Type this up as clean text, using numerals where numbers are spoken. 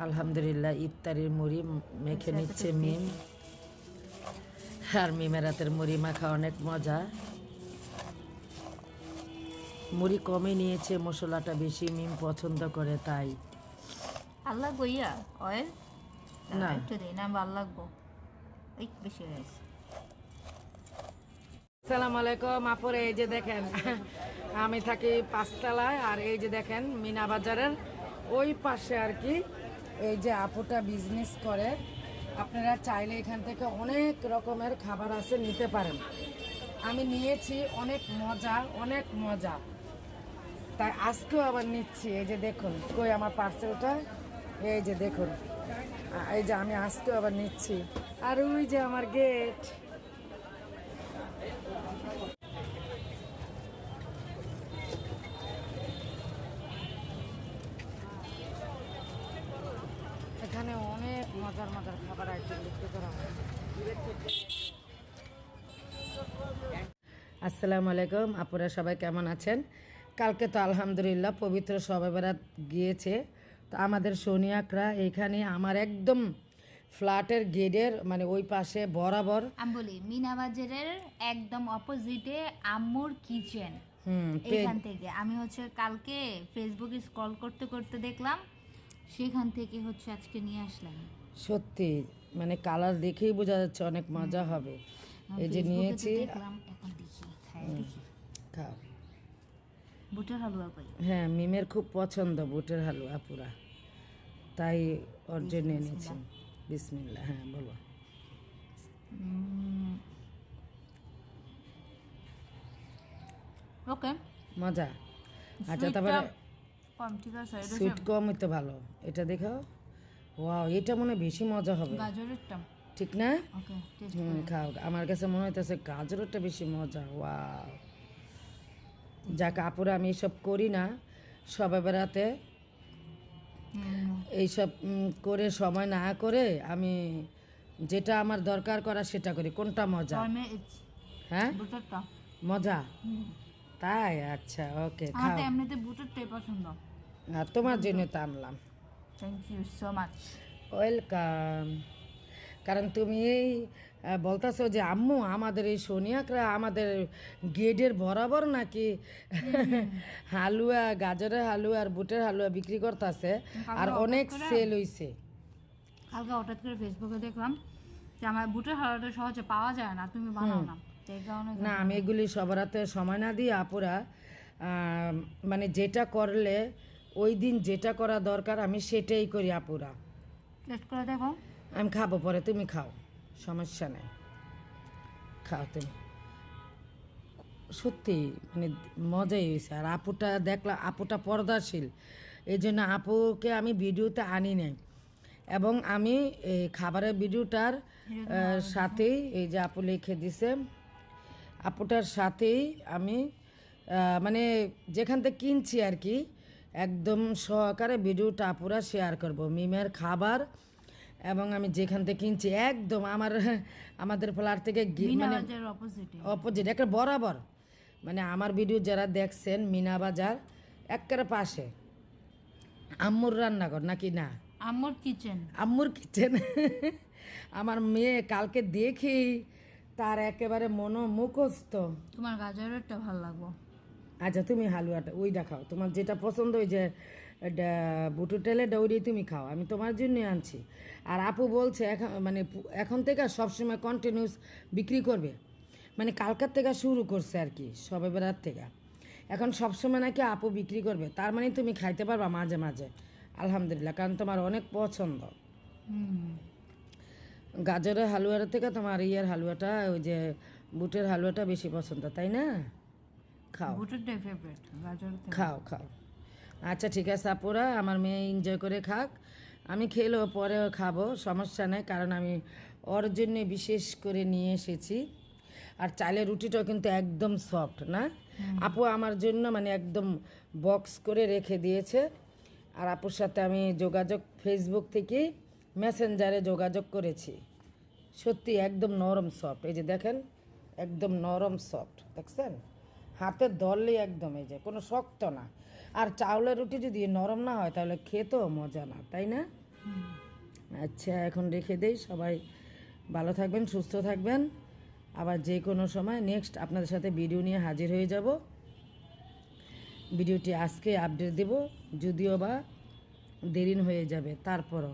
আলহামদুলিল্লাহ ইফতারির মুড়ি মেখে নিচ্ছে মিম। আর মিমের হাতের মুড়ি মাখা অনেক মজা। মুড়ি কমই নিয়েছে, মশলাটা বেশি মিম পছন্দ করে তাই। আল্লাহ গইয়া অয়েল না একটু দিই না ভালো লাগবো, এই বেশি হয়েছে। আসসালামু আলাইকুম আপুরে, এই যে দেখেন আমি থাকি পাঁচতলায়, আর এই যে দেখেন মিনা বাজারের ওই পাশে আর কি এই যে আপুটা বিজনেস করে। আপনারা চাইলে এখান থেকে অনেক রকমের খাবার আছে, নিতে পারেন। আমি নিয়েছি, অনেক মজা অনেক মজা, তাই আজকেও আবার নিচ্ছি। এই যে দেখুন কই আমার পার্সেলটা, এই যে দেখুন, এই যে আমি আজকেও আবার নিচ্ছি। আর ওই যে আমার গেট, এখানে অনেক মজার মজার খাবার আইটেম বিক্রি করা হয়। আসসালামু আলাইকুম আপুরা, সবাই কেমন আছেন? কালকে তো আলহামদুলিল্লাহ পবিত্র শবে বরাত গিয়েছে। তো আমাদের সোনিয়াকরা এইখানে আমার একদম ফ্ল্যাটের গেটের মানে ওই পাশে বরাবর আমি বলি মিনা বাজারের একদম অপোজিটে আম্মুর কিচেন। পেজ এখান থেকে আমি হচ্ছে কালকে ফেসবুকে স্ক্রল করতে করতে দেখলাম, সেখান থেকে হচ্ছে আজকে নিয়ে আসলাম। সত্যি মানে কালার দেখেই বোঝা যাচ্ছে অনেক মজা হবে। এই যে ফেসবুকে তো নিয়েছি, দেখলাম, এখন দেখি খাই দেখি। খাও। বুটের হালুয়া কই? হ্যাঁ, মিমের খুব পছন্দ বুটের হালুয়া পুরা, তাই ওর জন্য বিসমিল্লাহ। এনেছি। বিসমিল্লাহ, হ্যাঁ বলো। ওকে, মজা। আচ্ছা, তারপরে কম ঠিক আছে। এটা সুইট কম হইতে ভালো। এটা দেখো, ওয়াও, এটা মনে হয় বেশি মজা হবে, গাজরেরটা। ঠিক না? ওকে, টেস্ট খাও। আমার কাছে মনে হইতেছে গাজরটা বেশি মজা। ওয়াও, যাক আপুরা, আমি এসব করি না সবে বেড়াতে, এইসব করে সময় না করে আমি যেটা আমার দরকার করা সেটা করি। কোনটা মজা? হ্যাঁ, বুটেরটা মজা তাই? আচ্ছা, ওকে, আমার খাও। তো এমনিতে বুটেরটাই পছন্দ। আর তোমার জন্য তো আনলাম। Thank you so much. Welcome. কারণ তুমি এই বলতেছো যে আম্মু আমাদের এই সোনিয়াকরা আমাদের গেটের বরাবর নাকি হালুয়া, গাজরের হালুয়া আর বুটের হালুয়া বিক্রি করতেছে, আর অনেক সেল হইছে। কালকে হঠাৎ করে ফেসবুকে দেখলাম যে আমার বুটের হালুয়াটা সহজে পাওয়া যায় না, তুমি বানাও না, তো এই কারণে না, আমি এগুলি সবার হাতে সময় না দিয়ে আপুরা মানে যেটা করলে ওই দিন যেটা করা দরকার আমি সেটাই করি আপুরা। টেস্ট করে দেখো। আমি খাবো পরে, তুমি খাও, সমস্যা নেই, খাও তুমি। সত্যি মানে মজাই হয়েছে। আর আপুটা দেখলাম, আপুটা পর্দাশীল, এই জন্য আপুকে আমি ভিডিওতে আনি নাই। এবং আমি এই খাবারের ভিডিওটার সাথেই এই যে আপু লিখে দিছে, আপুটার সাথেই আমি মানে যেখান থেকে কিনছি আর কি একদম সহকারে ভিডিওটা আপুরা শেয়ার করব। মিমের খাবার এবং আমি যেখান থেকে কিনছি একদম আমাদের ফ্ল্যাট থেকে মানে অপোজিট একটা বরাবর, মানে আমার ভিডিও যারা দেখছেন মিনা বাজার একেবারে পাশে আম্মুর রান্নাঘর নাকি না, আম্মুর কিচেন। আম্মুর কিচেন। আমার মেয়ে কালকে দেখি তার একেবারে মুখস্থ। তোমার গাজরেরটা ভালো লাগবো। আচ্ছা, তুমি হালুয়াটা ওইটা খাও, তোমার যেটা পছন্দ, ওই যে বুটু টেলে ওইটাই তুমি খাও, আমি তোমার জন্য আনছি। আর আপু বলছে এখন মানে এখন থেকে সবসময় কন্টিনিউস বিক্রি করবে, মানে কালকার থেকে শুরু করছে আর কি, সবে বেড়ার থেকে এখন সবসময় নাকি আপু বিক্রি করবে। তার মানে তুমি খাইতে পারবা মাঝে মাঝে, আলহামদুলিল্লাহ, কারণ তোমার অনেক পছন্দ। গাজরের হালুয়ার থেকে তোমার ইয়ের হালুয়াটা, ওই যে বুটের হালুয়াটা বেশি পছন্দ, তাই না? খাও, বুটেরটাই ফেভারিট, গাজর খাও খাও। আচ্ছা ঠিক আছে আপুরা, আমার মেয়ে এনজয় করে খাক, আমি খেলেও পরেও খাবো, সমস্যা নেই, কারণ আমি ওর জন্য বিশেষ করে নিয়ে এসেছি। আর চালের রুটিটাও কিন্তু একদম সফট না, আপু আমার জন্য মানে একদম বক্স করে রেখে দিয়েছে। আর আপুর সাথে আমি যোগাযোগ ফেসবুক থেকে মেসেঞ্জারে যোগাযোগ করেছি। সত্যি একদম নরম সফট, এই যে দেখেন একদম নরম সফট, দেখছেন হাতে ধরলেই একদম, এই যে কোনো শক্ত না। আর চাউলের রুটি যদি নরম না হয় তাহলে খেতেও মজা না, তাই না? আচ্ছা এখন রেখে দেই, সবাই ভালো থাকবেন, সুস্থ থাকবেন। আবার যে কোনো সময় নেক্সট আপনাদের সাথে ভিডিও নিয়ে হাজির হয়ে যাব। ভিডিওটি আজকে আপডেট দেব, যদিও বা দেরি হয়ে যাবে, তারপরও